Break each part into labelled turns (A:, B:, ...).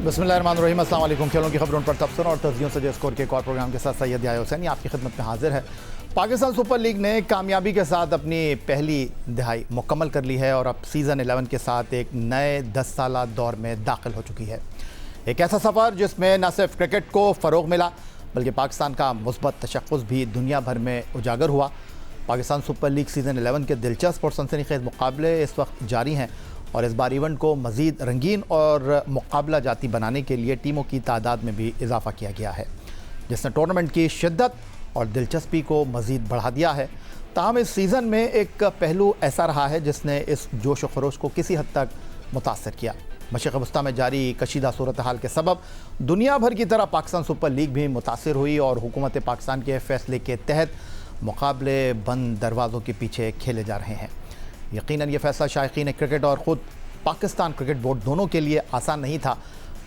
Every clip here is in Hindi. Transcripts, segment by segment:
A: बिस्मिल्लाहिर्रहमानिर्रहीम, अस्सलाम वालेकुम। खेलों की खबरों पर तबसरा और तस्दीयों से स्कोर के एक और प्रोग्राम के साथ सैयद याह्या हुसैनी आपकी खिदमत में हाजिर है। पाकिस्तान सुपर लीग ने कामयाबी के साथ अपनी पहली दिहाई मुकम्मल कर ली है और अब सीज़न 11 के साथ एक नए 10 साला दौर में दाखिल हो चुकी है। एक ऐसा सफ़र जिसमें न सिर्फ क्रिकेट को फ़रोग़ मिला बल्कि पाकिस्तान का मुस्बत तशख़्ख़ुस भी दुनिया भर में उजागर हुआ। पाकिस्तान सुपर लीग सीज़न 11 के दिलचस्प और सनसनीखेज़ मुकाबले इस वक्त जारी हैं और इस बार इवेंट को मज़ीद रंगीन और मुकाबला जाती बनाने के लिए टीमों की तादाद में भी इजाफ़ा किया गया है, जिसने टूर्नामेंट की शिद्दत और दिलचस्पी को मज़ीद बढ़ा दिया है। ताहम इस सीज़न में एक पहलू ऐसा रहा है जिसने इस जोश व खरोश को किसी हद तक मुतासर किया। मशरिक़ वस्ता में जारी कशीदा सूरत हाल के सबब दुनिया भर की तरह पाकिस्तान सुपर लीग भी मुतासर हुई और हुकूमत पाकिस्तान के फ़ैसले के तहत मुकाबले बंद दरवाज़ों के पीछे खेले जा रहे हैं। यकीनन ये फ़ैसला शायकीन क्रिकेट और ख़ुद पाकिस्तान क्रिकेट बोर्ड दोनों के लिए आसान नहीं था।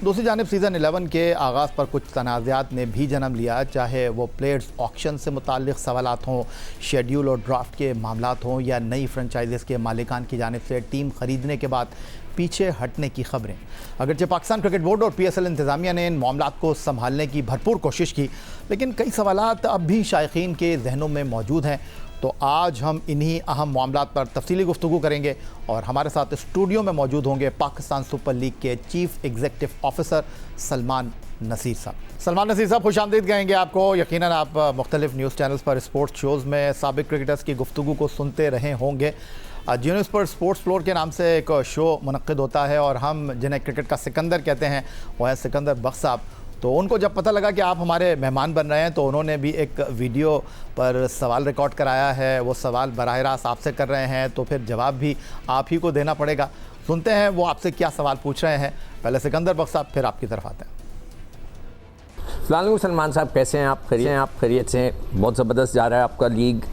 A: दूसरी जानिब सीज़न 11 के आगाज़ पर कुछ तनाज़ात ने भी जन्म लिया, चाहे वो प्लेयर्स ऑक्शन से मुताल्लिक़ सवालात हों, शेड्यूल और ड्राफ्ट के मामलात हों या नई फ्रेंचाइज़ीज़ के मालिकान की जानिब से टीम ख़रीदने के बाद पीछे हटने की खबरें। अगरचे पाकिस्तान क्रिकेट बोर्ड और PSL इंतज़ामिया ने इन मामलात को संभालने की भरपूर कोशिश की, लेकिन कई सवालात अब भी शायकीन के जहनों में मौजूद हैं। तो आज हम इन्हीं अहम मामलात पर तफसीली गुफ्तगू करेंगे और हमारे साथ स्टूडियो में मौजूद होंगे पाकिस्तान सुपर लीग के chief executive officer Salman Naseer sahab. Salman Naseer साहब, खुशामदीद कहेंगे आपको। यकीनन आप मुख्तलिफ न्यूज़ चैनल्स पर स्पोर्ट्स शोज़ में साबिक क्रिकेटर्स की गुफ्तगू को सुनते रहे होंगे। जियो न्यूज़ पर स्पोर्ट्स फ्लोर के नाम से एक शो मुनक्किद होता है और हम जिन्हें क्रिकेट का सिकंदर कहते हैं वो है सिकंदर बख्श साहब। तो उनको जब पता लगा कि आप हमारे मेहमान बन रहे हैं तो उन्होंने भी एक वीडियो पर सवाल रिकॉर्ड कराया है। वो सवाल बराह रास्त आपसे कर रहे हैं तो फिर जवाब भी आप ही को देना पड़ेगा। सुनते हैं वो आपसे क्या सवाल पूछ रहे हैं। पहले सिकंदर बख्श साहब, फिर आपकी तरफ आते हैं।
B: सलाम सलमान साहब, कैसे हैं आप? खैरियत से? बहुत ज़बरदस्त जा रहा है आपका लीग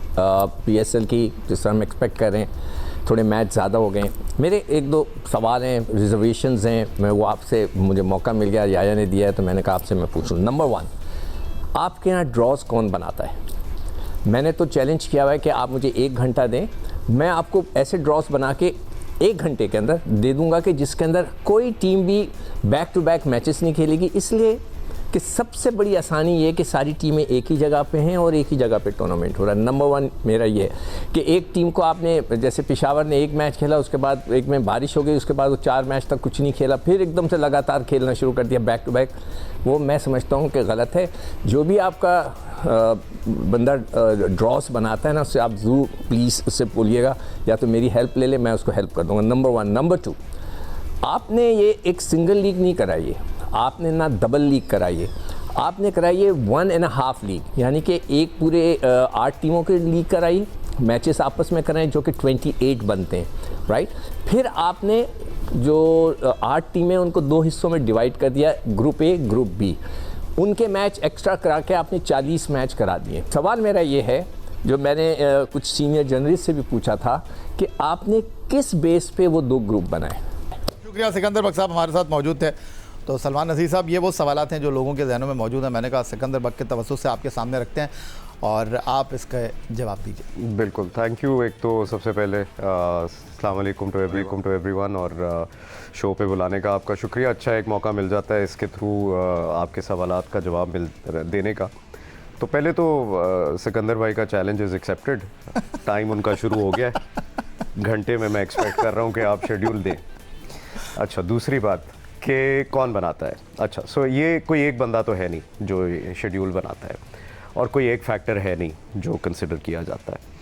B: PSL की, जिस तरह हम एक्सपेक्ट कर रहे हैं। थोड़े मैच ज़्यादा हो गए। मेरे एक दो सवाल हैं, रिजर्वेशंस हैं, मैं वो आपसे, मुझे मौका मिल गया, याया ने दिया है तो मैंने कहा आपसे मैं पूछूं। नंबर 1, आपके यहाँ ड्रॉज कौन बनाता है? मैंने तो चैलेंज किया हुआ है कि आप मुझे 1 घंटा दें, मैं आपको ऐसे ड्रॉज बना के 1 घंटे के अंदर दे दूँगा कि जिसके अंदर कोई टीम भी बैक टू बैक मैचेस नहीं खेलेगी, इसलिए कि सबसे बड़ी आसानी ये है कि सारी टीमें एक ही जगह पे हैं और एक ही जगह पे टूर्नामेंट हो रहा है। नंबर 1 मेरा ये है कि एक टीम को आपने, जैसे पेशावर ने 1 मैच खेला, उसके बाद एक में बारिश हो गई, उसके बाद वो 4 मैच तक कुछ नहीं खेला, फिर एकदम से लगातार खेलना शुरू कर दिया बैक टू बैक। वो मैं समझता हूँ कि गलत है। जो भी आपका बंदा ड्रॉस बनाता है ना, उससे आप ज़रूर प्लीज़ उससे बोलिएगा, या तो मेरी हेल्प ले ले, मैं उसको हेल्प कर दूँगा। नंबर 1। नंबर 2, आपने ये एक सिंगल लीग नहीं कराई है, आपने ना डबल लीग कराई है, आपने कराई है 1.5 लीग, यानी कि एक पूरे 8 टीमों की लीग कराई, मैचेस आपस में कराएं जो कि 28 बनते हैं, राइट। फिर आपने जो 8 टीमें उनको 2 हिस्सों में डिवाइड कर दिया, ग्रुप A ग्रुप B, उनके मैच एक्स्ट्रा करा के आपने 40 मैच करा दिए। सवाल मेरा ये है, जो मैंने कुछ सीनियर जर्नलिस्ट से भी पूछा था, कि आपने किस बेस पे वो 2 ग्रुप बनाए?
A: शुक्रिया। सिकंदर बख्श साहब हमारे साथ मौजूद थे। तो सलमान नसीर साहब, ये वो सवालात हैं जो लोगों के जहनों में मौजूद हैं। मैंने कहा सिकंदर बख्श के तवज्जुह से आपके सामने रखते हैं और आप इसका जवाब दीजिए।
C: बिल्कुल, थैंक यू। एक तो सबसे पहले अस्सलाम वालेकुम टू एवरीवन, और शो पे बुलाने का आपका शुक्रिया। अच्छा एक मौका मिल जाता है इसके थ्रू आपके सवालात का जवाब देने का। तो पहले तो सिकंदर भाई का चैलेंज इज़ एक्सेप्टेड। टाइम उनका शुरू हो गया है, घंटे में मैं एक्सपेक्ट कर रहा हूँ कि आप शेड्यूल दें। अच्छा, दूसरी बात कि कौन बनाता है। अच्छा, सो ये कोई एक बंदा तो है नहीं जो शेड्यूल बनाता है, और कोई एक फैक्टर है नहीं जो कंसिडर किया जाता है।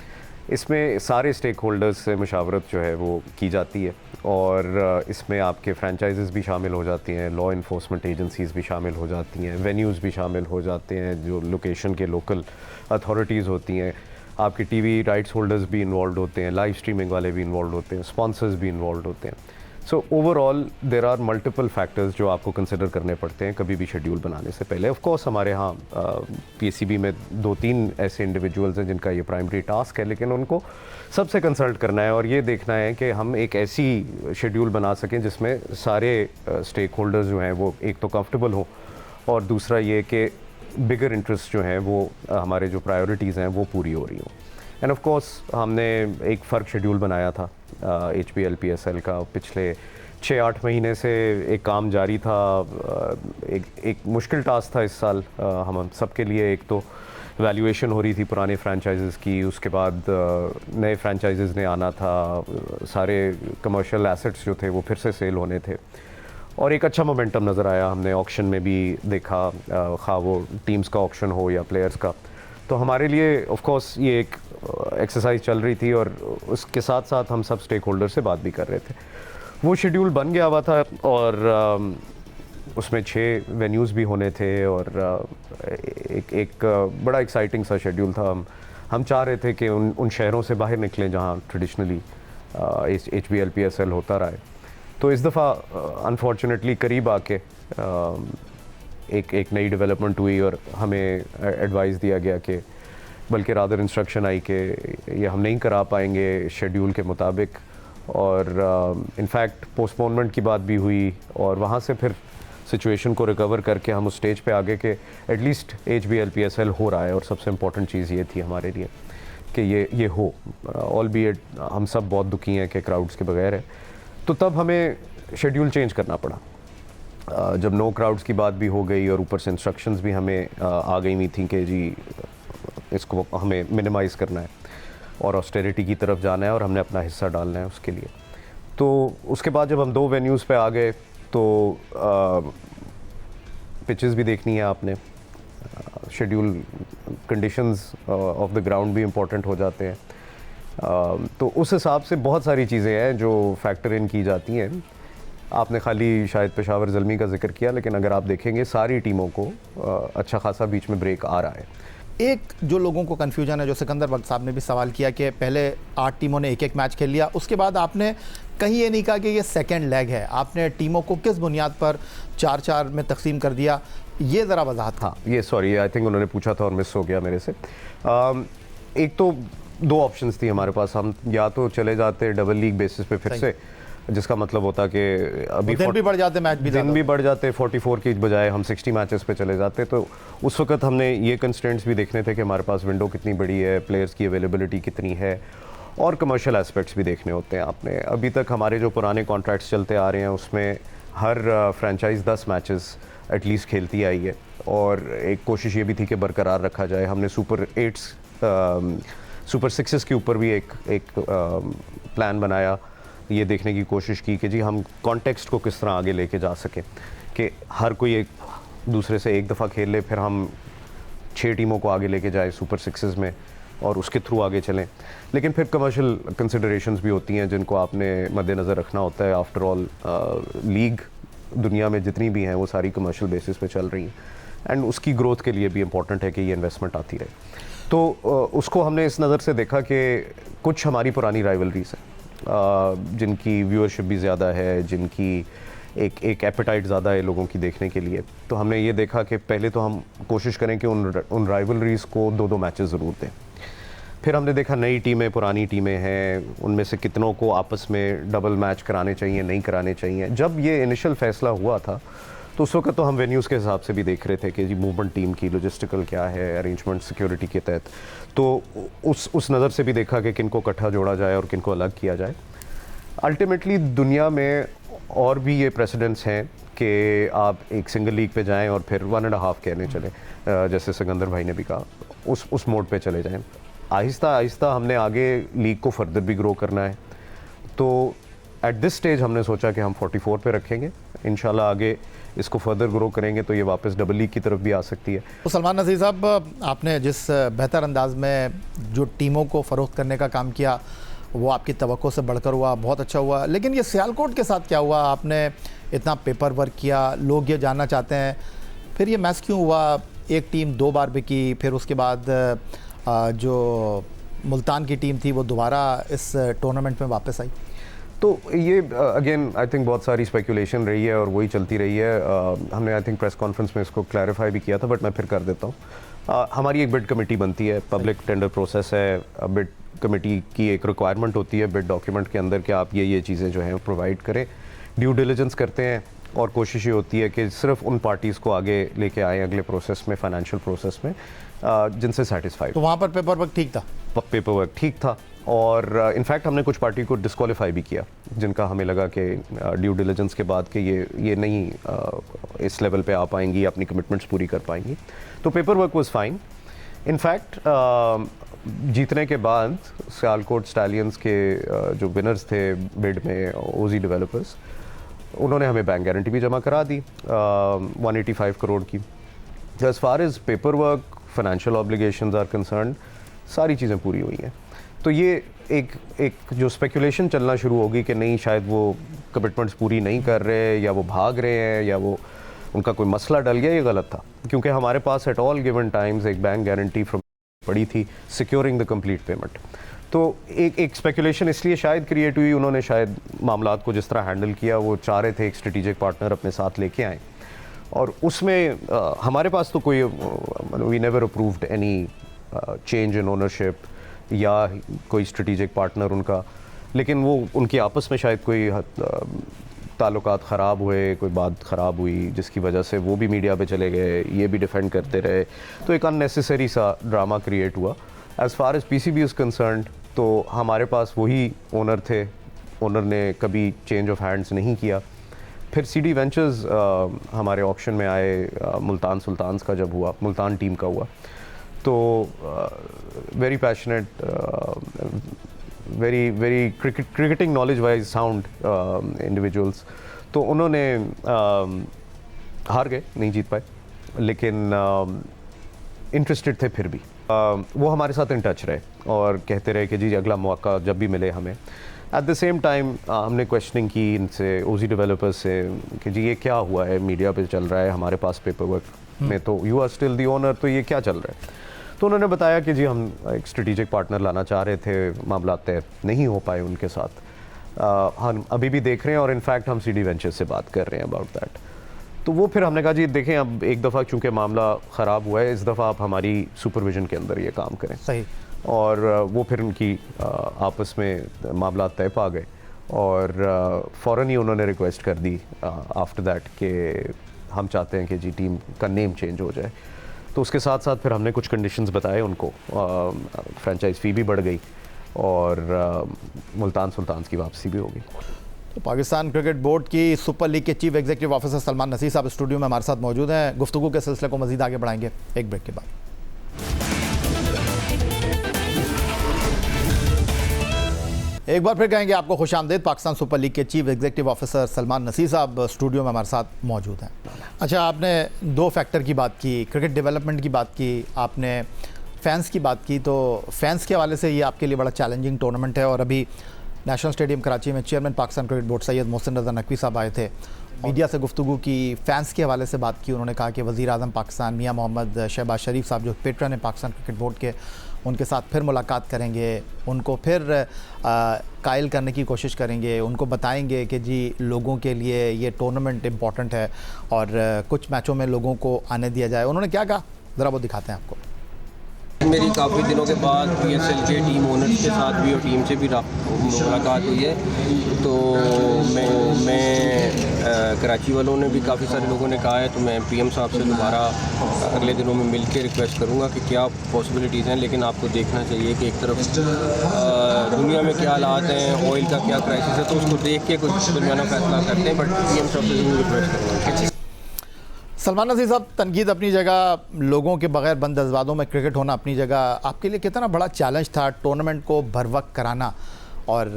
C: इसमें सारे स्टेक होल्डर्स से मुशावरत जो है वो की जाती है, और इसमें आपके फ्रेंचाइजेस भी शामिल हो जाती हैं, लॉ इन्फोर्समेंट एजेंसीज़ भी शामिल हो जाती हैं, वेन्यूज़ भी शामिल हो जाते हैं, जो लोकेशन के लोकल अथॉरिटीज़ होती हैं, आपके TV राइट्स होल्डर्स भी इन्वॉल्व होते हैं, लाइव स्ट्रीमिंग वाले भी इन्वॉल्व होते हैं, स्पॉन्सर्स भी इन्वॉल्व होते हैं। So overall there are multiple factors जो आपको कंसिडर करने पड़ते हैं कभी भी शेड्यूल बनाने से पहले। ऑफ कोर्स हमारे यहाँ PSCB में 2-3 ऐसे इंडिविजुअल्स हैं जिनका ये प्राइमरी टास्क है, लेकिन उनको सबसे कंसल्ट करना है और ये देखना है कि हम एक ऐसी शेड्यूल बना सकें जिसमें सारे स्टेक होल्डर्स जो हैं वो एक तो कंफर्टेबल हों, और दूसरा ये कि बिगर इंटरेस्ट जो हैं वो हमारे जो प्रायोरिटीज़ हैं वो पूरी हो रही हों। एंड ऑफ कोर्स हमने एक फ़र्क शेड्यूल बनाया था HPL PSL का पिछले 6-8 महीने से एक काम जारी था। एक मुश्किल टास्क था इस साल हम सबके लिए। एक तो वैल्यूएशन हो रही थी पुराने फ्रेंचाइजेज़ की, उसके बाद नए फ्रेंचाइजेज़ ने आना था, सारे कमर्शियल एसेट्स जो थे वो फिर से सेल होने थे, और एक अच्छा मोमेंटम नज़र आया। हमने ऑक्शन में भी देखा, खा वो टीम्स का ऑक्शन हो या प्लेयर्स का। तो हमारे लिए ऑफ कोर्स ये एक एक्सरसाइज चल रही थी, और उसके साथ साथ हम सब स्टेक होल्डर से बात भी कर रहे थे। वो शेड्यूल बन गया हुआ था, और उसमें 6 वेन्यूज़ भी होने थे, और एक बड़ा एक्साइटिंग सा शेड्यूल था। हम चाह रहे थे कि उन शहरों से बाहर निकलें जहाँ ट्रेडिशनली HBL PSL होता रहा है। तो इस दफ़ा अनफॉर्चुनेटली करीब आके एक नई डेवलपमेंट हुई, और हमें एडवाइस दिया गया कि बल्कि रादर इंस्ट्रक्शन आई कि ये हम नहीं करा पाएंगे शेड्यूल के मुताबिक, और इनफैक्ट पोस्टपोनमेंट की बात भी हुई, और वहाँ से फिर सिचुएशन को रिकवर करके हम उस स्टेज पे आ गए कि एटलीस्ट HBL PSL हो रहा है। और सबसे इम्पोर्टेंट चीज़ ये थी हमारे लिए कि ये हो, ऑल बी एट हम सब बहुत दुखी हैं कि क्राउड्स के बगैर है। तो तब हमें शेड्यूल चेंज करना पड़ा। जब नो क्राउड्स की बात भी हो गई, और ऊपर से इंस्ट्रक्शंस भी हमें आ गई हुई थी कि जी इसको हमें मिनिमाइज़ करना है और ऑस्टेरिटी की तरफ जाना है, और हमने अपना हिस्सा डालना है उसके लिए। तो उसके बाद जब हम 2 वेन्यूज़ पे आ गए, तो पिचेस भी देखनी है आपने, schedule conditions of the ground भी इम्पोर्टेंट हो जाते हैं। तो उस हिसाब से बहुत सारी चीज़ें हैं जो फैक्टर इन की जाती हैं। आपने खाली शायद पेशावर ज़ल्मी का जिक्र किया, लेकिन अगर आप देखेंगे सारी टीमों को अच्छा खासा बीच में ब्रेक आ रहा है।
A: एक जो लोगों को कन्फ्यूजन है, जो सिकंदर बख्श साहब ने भी सवाल किया कि पहले 8 टीमों ने एक मैच खेल लिया, उसके बाद आपने कहीं ये नहीं कहा कि ये सेकंड लेग है। आपने टीमों को किस बुनियाद पर 4-4 में तकसीम कर दिया, ये ज़रा वजाहत।
C: हाँ, ये सॉरी आई थिंक उन्होंने पूछा था और मिस हो गया मेरे से। एक तो 2 ऑप्शंस थी हमारे पास। हम या तो चले जाते डबल लीग बेसिस पे फिर से, जिसका मतलब होता कि अभी
A: दिन भी बढ़ जाते, मैच भी
C: दिन भी बढ़ जाते, 44 की बजाय हम 60 मैचेस पे चले जाते। तो उस वक्त हमने ये कंस्ट्रेंट्स भी देखने थे कि हमारे पास विंडो कितनी बड़ी है, प्लेयर्स की अवेलेबिलिटी कितनी है, और कमर्शियल एस्पेक्ट्स भी देखने होते हैं आपने। अभी तक हमारे जो पुराने कॉन्ट्रैक्ट्स चलते आ रहे हैं उसमें हर फ्रेंचाइज 10 मैचेस एटलीस्ट खेलती आई है, और एक कोशिश ये भी थी कि बरकरार रखा जाए। हमने सुपर 6s के ऊपर भी एक प्लान बनाया, ये देखने की कोशिश की कि जी हम कॉन्टेक्स्ट को किस तरह आगे लेके जा सकें, कि हर कोई एक दूसरे से एक दफ़ा खेल ले, फिर हम 6 टीमों को आगे लेके जाए सुपर 6s में, और उसके थ्रू आगे चलें। लेकिन फिर कमर्शियल कंसिडरेशंस भी होती हैं जिनको आपने मद्देनज़र रखना होता है। आफ्टर ऑल लीग दुनिया में जितनी भी हैं वो सारी कमर्शियल बेसिस पे चल रही हैं, एंड उसकी ग्रोथ के लिए भी इम्पॉर्टेंट है कि ये इन्वेस्टमेंट आती रहे। तो उसको हमने इस नज़र से देखा कि कुछ हमारी पुरानी राइवलरीज हैं जिनकी व्यूअरशिप भी ज़्यादा है, जिनकी एक एपेटाइट ज़्यादा है लोगों की देखने के लिए। तो हमने ये देखा कि पहले तो हम कोशिश करें कि उन राइवलरीज़ को 2-2 मैचेस ज़रूर दें। फिर हमने देखा नई टीमें, पुरानी टीमें हैं, उनमें से कितनों को आपस में डबल मैच कराने चाहिए, नहीं कराने चाहिए। जब ये इनिशियल फैसला हुआ था तो उस वक्त तो हम वेन्यूज़ के हिसाब से भी देख रहे थे कि जी मूवमेंट टीम की लॉजिस्टिकल क्या है, अरेंजमेंट सिक्योरिटी के तहत। तो उस नज़र से भी देखा कि किनको इकट्ठा जोड़ा जाए और किनको अलग किया जाए। अल्टीमेटली दुनिया में और भी ये प्रेसिडेंट्स हैं कि आप एक सिंगल लीग पे जाएं और फिर 1.5 कहने चले, जैसे सिकंदर भाई ने भी कहा, उस मोड पे चले जाएं। आहिस्ता आहिस्ता हमने आगे लीग को फर्दर भी ग्रो करना है। तो एट दिस स्टेज हमने सोचा कि हम 44 पे रखेंगे, इंशाल्लाह आगे इसको फर्दर ग्रो करेंगे तो ये वापस डबल लीग की तरफ भी आ सकती है।
A: तो सलमान नज़ीर साहब, आपने जिस बेहतर अंदाज में जो टीमों को फ़रोख्त करने का काम किया वो आपकी तवक्को से बढ़कर हुआ, बहुत अच्छा हुआ। लेकिन ये सियालकोट के साथ क्या हुआ? आपने इतना पेपर वर्क किया, लोग ये जानना चाहते हैं फिर ये मैच क्यों हुआ? एक टीम 2 बार बिकी, फिर उसके बाद जो मुल्तान की टीम थी वो दोबारा इस टूर्नामेंट में वापस आई।
C: तो ये अगेन आई थिंक बहुत सारी स्पेकुलेशन रही है और वही चलती रही है। हमने आई थिंक प्रेस कॉन्फ्रेंस में इसको क्लैरिफाई भी किया था, बट मैं फिर कर देता हूँ। हमारी एक बिड कमेटी बनती है, पब्लिक टेंडर प्रोसेस है। बिड कमेटी की एक रिक्वायरमेंट होती है बिड डॉक्यूमेंट के अंदर कि आप ये चीज़ें जो हैं प्रोवाइड करें। ड्यू डिलिजेंस करते हैं और कोशिश ये होती है कि सिर्फ उन पार्टीज़ को आगे लेके आए अगले प्रोसेस में, फाइनेंशियल प्रोसेस में, जिनसे सेटिस्फाइड।
A: तो वहाँ पर पेपर वर्क ठीक था?
C: पेपर वर्क ठीक था, और इनफैक्ट हमने कुछ पार्टी को डिस्क्वालीफाई भी किया जिनका हमें लगा कि ड्यू डिलिजेंस के बाद कि ये नहीं इस लेवल पे आ पाएंगी, अपनी कमिटमेंट्स पूरी कर पाएंगी। तो paper work was fine. In fact जीतने के बाद सियालकोट स्टैलियंस के जो विनर्स थे बिड में, ओजी डेवलपर्स, उन्होंने हमें बैंक गारंटी भी जमा करा दी 185 करोड़ की। As far as paper work, financial obligations are concern, सारी चीज़ें पूरी हुई हैं। तो ये एक जो स्पेकुलेशन चलना शुरू होगी कि नहीं शायद वो कमिटमेंट्स पूरी नहीं कर रहे, या वो भाग रहे हैं, या वो उनका कोई मसला डल गया, ये गलत था। क्योंकि हमारे पास एट ऑल गिवन टाइम्स एक बैंक गारंटी फ्रॉम पड़ी थी सिक्योरिंग द कंप्लीट पेमेंट। तो एक स्पेकुलेशन इसलिए शायद क्रिएट हुई, उन्होंने शायद मामलात को जिस तरह हैंडल किया, वो चाह रहे थे एक स्ट्रेटेजिक पार्टनर अपने साथ लेके आएँ, और उसमें हमारे पास तो कोई we never approved any change in ownership या कोई स्ट्रेटेजिक पार्टनर उनका, लेकिन वो उनकी आपस में शायद कोई ताल्लुकात ख़राब हुए, कोई बात ख़राब हुई जिसकी वजह से वो भी मीडिया पे चले गए, ये भी डिफेंड करते रहे, तो एक अननेसेसरी सा ड्रामा क्रिएट हुआ। As far as PCB is concerned, तो हमारे पास वही ओनर थे, ओनर ने कभी चेंज ऑफ हैंड्स नहीं किया। फिर सीडी वेंचर्स हमारे ऑप्शन में आए, मुल्तान सुल्तान्स का जब हुआ, मुल्तान टीम का हुआ, तो very passionate, very cricketing knowledge wise sound individuals, तो उन्होंने हार गए, नहीं जीत पाए, लेकिन इंटरेस्टेड थे फिर भी। वो हमारे साथ इन टच रहे और कहते रहे कि जी अगला मौका जब भी मिले हमें। एट द सेम टाइम हमने क्वेश्चनिंग की इनसे, ओजी डेवलपर्स से, कि जी ये क्या हुआ है, मीडिया पे चल रहा है, हमारे पास पेपर वर्क में तो you are still the owner, तो ये क्या चल रहा है। तो उन्होंने बताया कि जी हम एक स्ट्रेटेजिक पार्टनर लाना चाह रहे थे, मामला तय नहीं हो पाए उनके साथ, हम अभी भी देख रहे हैं, और इनफैक्ट हम सीडी वेंचर्स से बात कर रहे हैं अबाउट दैट। तो वो फिर हमने कहा जी देखें, अब एक दफ़ा चूँकि मामला ख़राब हुआ है, इस दफ़ा आप हमारी सुपरविजन के अंदर ये काम करें।
A: सही।
C: और वो फिर उनकी आपस में मामला तय पा गए, और फ़ौरन ही उन्होंने रिक्वेस्ट कर दी आफ्टर दैट कि हम चाहते हैं कि जी टीम का नेम चेंज हो जाए। तो उसके साथ साथ फिर हमने कुछ कंडीशंस बताए उनको, फ्रेंचाइज फ़ी भी बढ़ गई, और मुल्तान सुल्तान्स की वापसी भी हो गई।
A: तो पाकिस्तान क्रिकेट बोर्ड की सुपर लीग के chief executive officer Salman Naseer साहब स्टूडियो में हमारे साथ मौजूद हैं। गुफ्तगू के सिलसिले को मज़ीद आगे बढ़ाएंगे एक ब्रेक के बाद। एक बार फिर कहेंगे आपको खुश आमदेद। पाकिस्तान सुपर लीग के chief executive officer Salman Naseer साहब स्टूडियो में हमारे साथ मौजूद हैं। अच्छा, आपने दो फैक्टर की बात की, क्रिकेट डेवलपमेंट की बात की, आपने फैंस की बात की। तो फैंस के हवाले से ये आपके लिए बड़ा चैलेंजिंग टूर्नामेंट है, और अभी नेशनल स्टेडियम कराची में chairman Pakistan cricket board Syed Mohsin Raza Naqvi साहब आए थे, मीडिया से गुफ्तगू की, फैंस के हवाले से बात की। उन्होंने कहा कि वज़ीर आज़म पाकिस्तान मियां मोहम्मद शहबाज शरीफ साहब जो पेट्रन है पाकिस्तान क्रिकेट बोर्ड के, उनके साथ फिर मुलाकात करेंगे, उनको फिर कायल करने की कोशिश करेंगे, उनको बताएंगे कि जी लोगों के लिए ये टूर्नामेंट इम्पॉर्टेंट है और कुछ मैचों में लोगों को आने दिया जाए। उन्होंने क्या कहा, ज़रा वो दिखाते हैं आपको।
D: मेरी काफ़ी दिनों के बाद पीएसएल के टीम ओनर्स के साथ भी और टीम से भी मुलाकात हुई है। तो मैं कराची वालों ने भी काफ़ी सारे लोगों ने कहा है, तो मैं पीएम साहब से दोबारा अगले दिनों में मिल के रिक्वेस्ट करूँगा कि क्या पॉसिबिलिटीज़ हैं। लेकिन आपको देखना चाहिए कि एक तरफ दुनिया में क्या हालात हैं, ऑयल का क्या क्राइसिस है, तो उसको देख के कुछ दरमियाना फैसला करते हैं। बट पीएम साहब से ज़रूर रिक्वेस्ट करूँगा।
A: सलमान नसीर साहब, तनकीद अपनी जगह, लोगों के बगैर बंद दरवाज़ों में क्रिकेट होना अपनी जगह, आपके लिए कितना बड़ा चैलेंज था टूर्नामेंट को बर वक्त कराना। और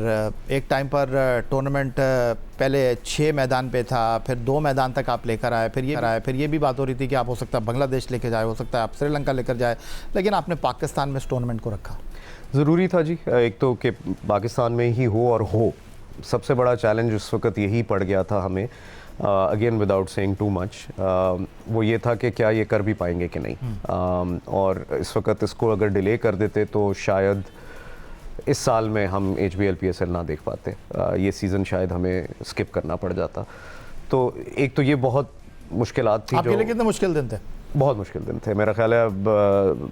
A: एक टाइम पर टूर्नामेंट पहले 6 मैदान पे था, फिर 2 मैदान तक आप लेकर आए, फिर ये भी बात हो रही थी कि आप हो सकता है बांग्लादेश लेकर जाए, हो सकता है आप श्रीलंका लेकर जाए, लेकिन आपने पाकिस्तान में इस टूर्नामेंट को रखा।
C: ज़रूरी था जी, एक तो कि पाकिस्तान में ही हो, और हो सबसे बड़ा चैलेंज उस वक्त यही पड़ गया था हमें, again without saying too much, वो ये था कि क्या ये कर भी पाएंगे कि नहीं। और इस वक्त इसको अगर डिले कर देते तो शायद इस साल में हम HBL PSL ना देख पाते, ये सीज़न शायद हमें स्किप करना पड़ जाता। तो एक तो ये बहुत मुश्किलात थी।
A: आपके लिए कितने मुश्किल दिन थे?
C: बहुत मुश्किल दिन थे, मेरा ख्याल है। अब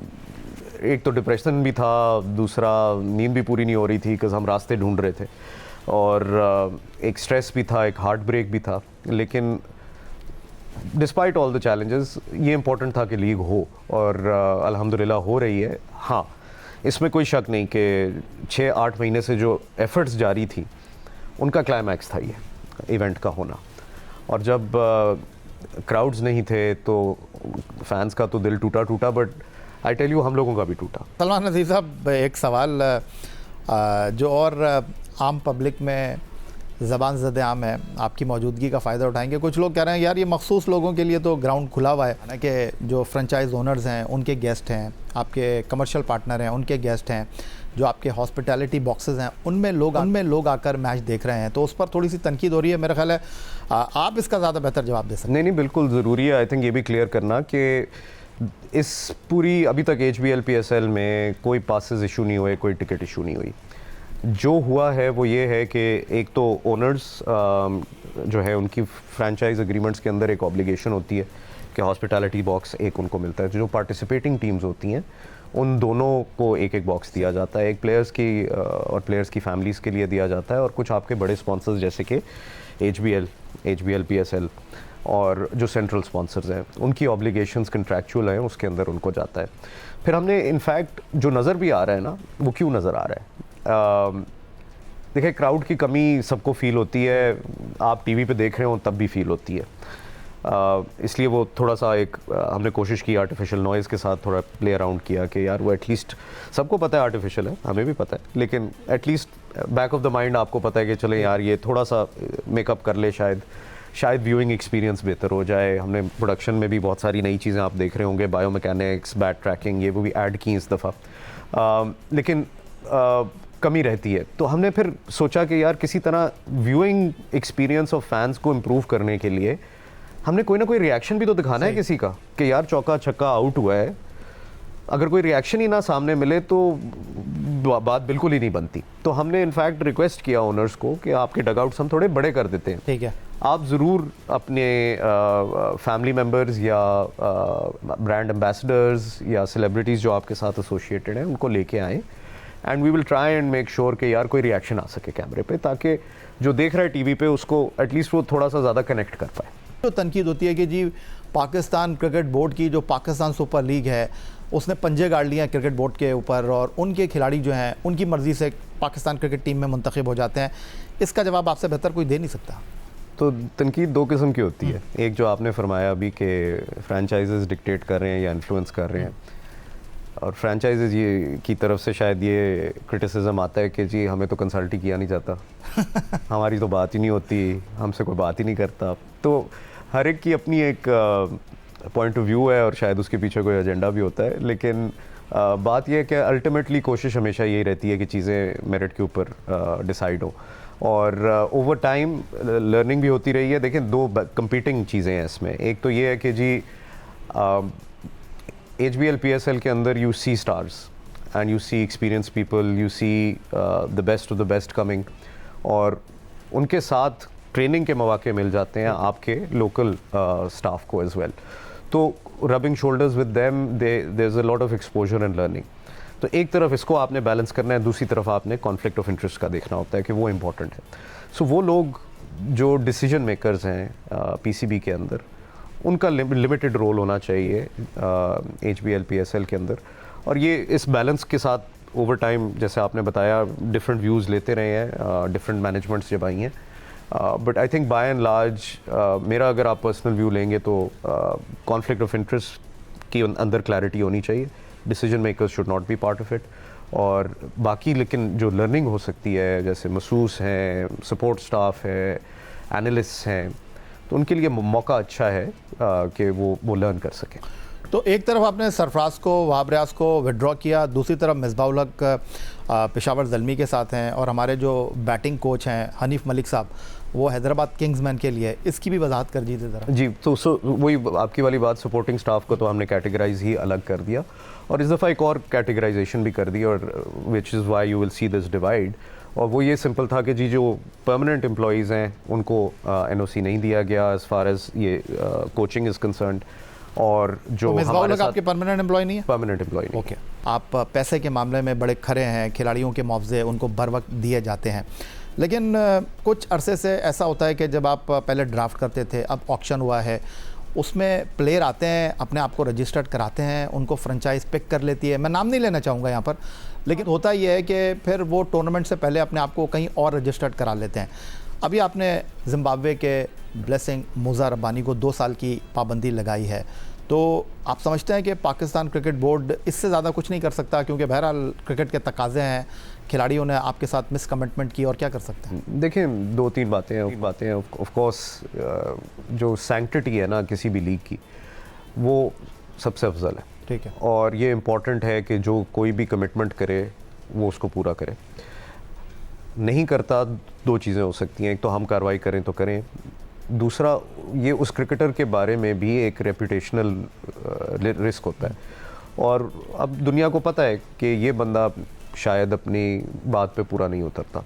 C: एक तो डिप्रेशन भी था, दूसरा नींद भी पूरी नहीं हो रही थी बिकॉज़ हम रास्ते ढूंढ रहे थे, और एक स्ट्रेस भी था, एक हार्ट ब्रेक भी था। लेकिन डिस्पाइट ऑल द चैलेंजेस ये इम्पोर्टेंट था कि लीग हो, और अल्हम्दुलिल्लाह हो रही है। हाँ, इसमें कोई शक नहीं कि 6-8 महीने से जो एफर्ट्स जारी थी उनका क्लाइमैक्स था ये इवेंट का होना। और जब क्राउड्स नहीं थे तो फैंस का तो दिल टूटा, बट आई टेल यू हम लोगों का भी टूटा।
A: सलमान नज़ीर साहब, एक सवाल जो और आम पब्लिक में ज़बान ज़द आम है, आपकी मौजूदगी का फ़ायदा उठाएंगे। कुछ लोग कह रहे हैं यार ये मखसूस लोगों के लिए तो ग्राउंड खुला हुआ है ना, कि जो फ्रेंचाइज ओनर्स हैं उनके गेस्ट हैं, आपके कमर्शियल पार्टनर हैं उनके गेस्ट हैं, जो आपके हॉस्पिटैलिटी बॉक्सेस हैं उनमें लोग आकर मैच देख रहे हैं, तो उस पर थोड़ी सी तनकीद हो रही है। मेरा ख्याल है आप इसका ज़्यादा बेहतर जवाब दे सकते हैं।
C: नहीं, बिल्कुल ज़रूरी है। आई थिंक ये भी क्लियर करना कि इस पूरी अभी तक HBL PSL में कोई पासेस इशू नहीं हुए, कोई टिकट इशू नहीं हुई। जो हुआ है वो ये है कि एक तो ओनर्स जो है उनकी फ्रेंचाइज एग्रीमेंट्स के अंदर एक ऑब्लिगेशन होती है कि हॉस्पिटैलिटी बॉक्स एक उनको मिलता है। जो पार्टिसिपेटिंग टीम्स होती हैं उन दोनों को एक एक बॉक्स दिया जाता है, एक प्लेयर्स की और प्लेयर्स की फैमिलीज़ के लिए दिया जाता है, और कुछ आपके बड़े स्पॉन्सर्स जैसे कि HBL PSL और जो सेंट्रल स्पॉन्सर्स हैं उनकी ऑब्लिगेशंस कंट्रैक्चुअल हैं, उसके अंदर उनको जाता है। फिर हमने इनफैक्ट जो नज़र भी आ रहा है ना, वो क्यों नज़र आ रहा है, देखिए क्राउड की कमी सबको फील होती है, आप टीवी पे देख रहे हो तब भी फील होती है। इसलिए वो थोड़ा सा हमने कोशिश की आर्टिफिशियल नॉइज़ के साथ थोड़ा प्ले अराउंड किया कि यार वो एटलीस्ट, सबको पता है आर्टिफिशियल है, हमें भी पता है, लेकिन at least back of the mind आपको पता है कि चले यार ये थोड़ा सा मेकअप कर ले, शायद व्यूइंग एक्सपीरियंस बेहतर हो जाए। हमने प्रोडक्शन में भी बहुत सारी नई चीज़ें आप देख रहे होंगे, बायोमैकेनिक्स, बैट ट्रैकिंग, ये वो भी ऐड की इस दफ़ा, लेकिन कमी रहती है। तो हमने फिर सोचा कि यार किसी तरह व्यूइंग एक्सपीरियंस ऑफ फैंस को इम्प्रूव करने के लिए हमने कोई ना कोई रिएक्शन भी तो दिखाना है किसी का, कि यार चौका छक्का आउट हुआ है। अगर कोई रिएक्शन ही ना सामने मिले तो बात बिल्कुल ही नहीं बनती। तो हमने इनफैक्ट रिक्वेस्ट किया ओनर्स को कि आपके डगआउट्स हम थोड़े बड़े कर देते हैं,
A: ठीक है, आप
C: ज़रूर अपने फैमिली मेम्बर्स या ब्रांड एम्बेसडर्स या सेलिब्रिटीज़ जो आपके साथ एसोसिएटेड हैं उनको लेके आएँ, and we will try and make sure कि यार कोई रिएक्शन आ सके कैमरे पे, ताकि जो देख रहा है टीवी पे उसको एटलीस्ट वो थोड़ा सा ज़्यादा कनेक्ट कर पाए।
A: जो तनकीद होती है कि जी पाकिस्तान क्रिकेट बोर्ड की जो पाकिस्तान सुपर लीग है उसने पंजे गाड़ लिए हैं क्रिकेट बोर्ड के ऊपर, और उनके खिलाड़ी जो हैं उनकी मर्ज़ी से पाकिस्तान क्रिकेट टीम में मुंतखब हो जाते हैं। इसका जवाब आपसे बेहतर कोई दे नहीं सकता।
C: तो तनकीद दो किस्म की होती है, एक जो आपने फरमाया अभी कि फ्रेंचाइजेस डिक्टेट कर रहे हैं या इन्फ्लुएंस कर रहे हैं, और फ्रेंचाइजेज ये की तरफ से शायद ये क्रिटिसिज्म आता है कि जी हमें तो कंसल्ट ही किया नहीं जाता हमारी तो बात ही नहीं होती, हमसे कोई बात ही नहीं करता। तो हर एक की अपनी एक पॉइंट ऑफ व्यू है और शायद उसके पीछे कोई एजेंडा भी होता है, लेकिन बात यह है कि अल्टीमेटली कोशिश हमेशा यही रहती है कि चीज़ें मेरिट के ऊपर डिसाइड हो, और ओवर टाइम लर्निंग भी होती रही है। देखिए दो कंपीटिंग चीज़ें हैं इसमें, एक तो ये है कि जी HBL PSL के अंदर you see stars and you see experience people, you see the best of the best coming, और उनके साथ ट्रेनिंग के मौके मिल जाते हैं आपके लोकल स्टाफ को एज वेल। तो rubbing shoulders with them, there is a lot of exposure and learning. तो एक तरफ इसको आपने बैलेंस करना है, दूसरी तरफ आपने कॉन्फ्लिक्ट ऑफ इंटरेस्ट का देखना होता है कि वो इम्पॉर्टेंट है। सो वो लोग जो डिसीजन मेकर्स हैं PCB के अंदर, उनका लिमिटेड रोल होना चाहिए HBL PSL के अंदर, और ये इस बैलेंस के साथ ओवर टाइम जैसे आपने बताया डिफरेंट व्यूज़ लेते रहे हैं, डिफरेंट मैनेजमेंट्स जब आई हैं, but I think by and large मेरा अगर आप पर्सनल व्यू लेंगे तो कॉन्फ्लिक्ट ऑफ इंटरेस्ट की अंदर क्लैरिटी होनी चाहिए, decision makers should not be part of it. और बाकी लेकिन जो लर्निंग हो सकती है, जैसे मसूस हैं, सपोर्ट स्टाफ है, एनालिस्ट हैं, तो उनके लिए मौका अच्छा है कि वो लर्न कर सकें।
A: तो एक तरफ आपने सरफराज को, वहाब रियाज को विड्रॉ किया, दूसरी तरफ मिसबाह उल हक पेशावर ज़ल्मी के साथ हैं, और हमारे जो बैटिंग कोच हैं हनीफ मलिक साहब वो हैदराबाद किंग्समैन के लिए, इसकी भी वजाहत कर दीजिए ज़रा।
C: जी, तो वही आपकी वाली बात, सपोर्टिंग स्टाफ को तो हमने कैटेगराइज ही अलग कर दिया, और इस दफ़ा एक और कैटेगराइजेशन भी कर दी, और which is why you will see this divide. और वो ये सिंपल था कि जी जो परमानेंट एम्प्लॉइज़ हैं उनको NOC नहीं दिया गया एज़ फार एज़ ये कोचिंग इज़ कंसर्न्ड, और जो
A: तो हमारे साथ आपके परमानेंट एम्प्लॉय नहीं है?
C: परमानेंट एम्प्लॉय नहीं।
A: ओके, आप पैसे के मामले में बड़े खरे हैं, खिलाड़ियों के मुआवजे उनको बर वक्त दिए जाते हैं, लेकिन कुछ अरसे से ऐसा होता है कि जब आप पहले ड्राफ्ट करते थे, अब ऑक्शन हुआ है, उसमें प्लेयर आते हैं, अपने आप को रजिस्टर्ड कराते हैं, उनको फ्रेंचाइज पिक कर लेती है। मैं नाम नहीं लेना चाहूँगा यहाँ पर, लेकिन होता ये है कि फिर वो टूर्नामेंट से पहले अपने आप को कहीं और रजिस्टर्ड करा लेते हैं। अभी आपने जिम्बाब्वे के ब्लेसिंग मूसा रब्बानी को 2 साल की पाबंदी लगाई है, तो आप समझते हैं कि पाकिस्तान क्रिकेट बोर्ड इससे ज़्यादा कुछ नहीं कर सकता, क्योंकि बहरहाल क्रिकेट के तकाज़े हैं, खिलाड़ियों ने आपके साथ मिस कमिटमेंट की, और क्या कर सकते हैं?
C: देखिए 2-3 बातें हैं। ऑफ कोर्स जो सैंक्टिटी है ना किसी भी लीग की, वो सबसे अफजल है।
A: ठीक है।
C: और ये इम्पॉर्टेंट है कि जो कोई भी कमिटमेंट करे वो उसको पूरा करे। नहीं करता 2 चीज़ें हो सकती हैं, एक तो हम कार्रवाई करें तो करें, दूसरा ये उस क्रिकेटर के बारे में भी एक रेपुटेशनल रिस्क होता है। और अब दुनिया को पता है कि ये बंदा शायद अपनी बात पे पूरा नहीं उतरता,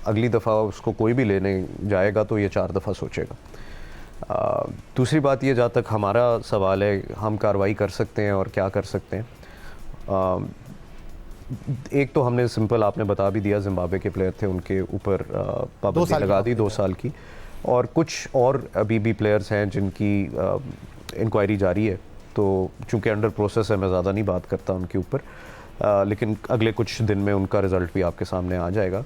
C: अगली दफ़ा उसको कोई भी लेने जाएगा तो ये 4 दफ़ा सोचेगा। दूसरी बात ये, जहाँ तक हमारा सवाल है, हम कार्रवाई कर सकते हैं और क्या कर सकते हैं। एक तो हमने सिंपल, आपने बता भी दिया, जिम्बाब्वे के प्लेयर थे, उनके ऊपर पाबंदी लगा दी 2 साल की। और कुछ और अभी भी प्लेयर्स हैं जिनकी इंक्वायरी जारी है, तो चूँकि अंडर प्रोसेस है मैं ज़्यादा नहीं बात करता उनके ऊपर, लेकिन अगले कुछ दिन में उनका रिज़ल्ट भी आपके सामने आ जाएगा।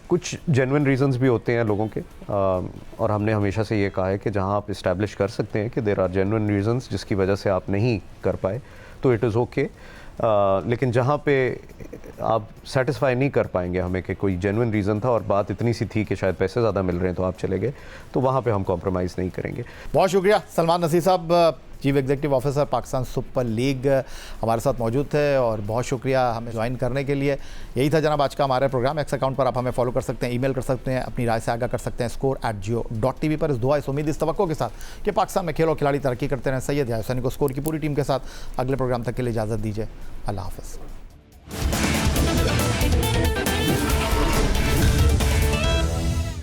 C: कुछ जेन्युइन रीजंस भी होते हैं लोगों के, और हमने हमेशा से ये कहा है कि जहां आप इस्टेब्लिश कर सकते हैं कि देयर आर जेन्युइन रीजंस जिसकी वजह से आप नहीं कर पाए, तो इट इज़ ओके। लेकिन जहां पे आप सेटिस्फाई नहीं कर पाएंगे हमें कि कोई जेन्युइन रीज़न था और बात इतनी सी थी कि शायद पैसे ज़्यादा मिल रहे हैं तो आप चले गए, तो वहाँ पे हम कॉम्प्रोमाइज़ नहीं करेंगे।
A: बहुत शुक्रिया सलमान नसीर साहब, chief executive officer Pakistan Super league, हमारे साथ मौजूद थे, और बहुत शुक्रिया हमें ज्वाइन करने के लिए। यही था जनाब आज का हमारा प्रोग्राम। एक्स अकाउंट पर आप हमें फॉलो कर सकते हैं, ईमेल कर सकते हैं, अपनी राय से आगाह कर सकते हैं score@jio.tv पर। इस दुआ, इस उम्मीद, इस तवक्को के साथ कि पाकिस्तान में खेल और खिलाड़ी तरक्की करते रहें। सैयद याहिया हुसैनी को स्कोर की पूरी टीम के साथ अगले प्रोग्राम तक के लिए इजाज़त दीजिए। अल्लाह हाफ़िज़।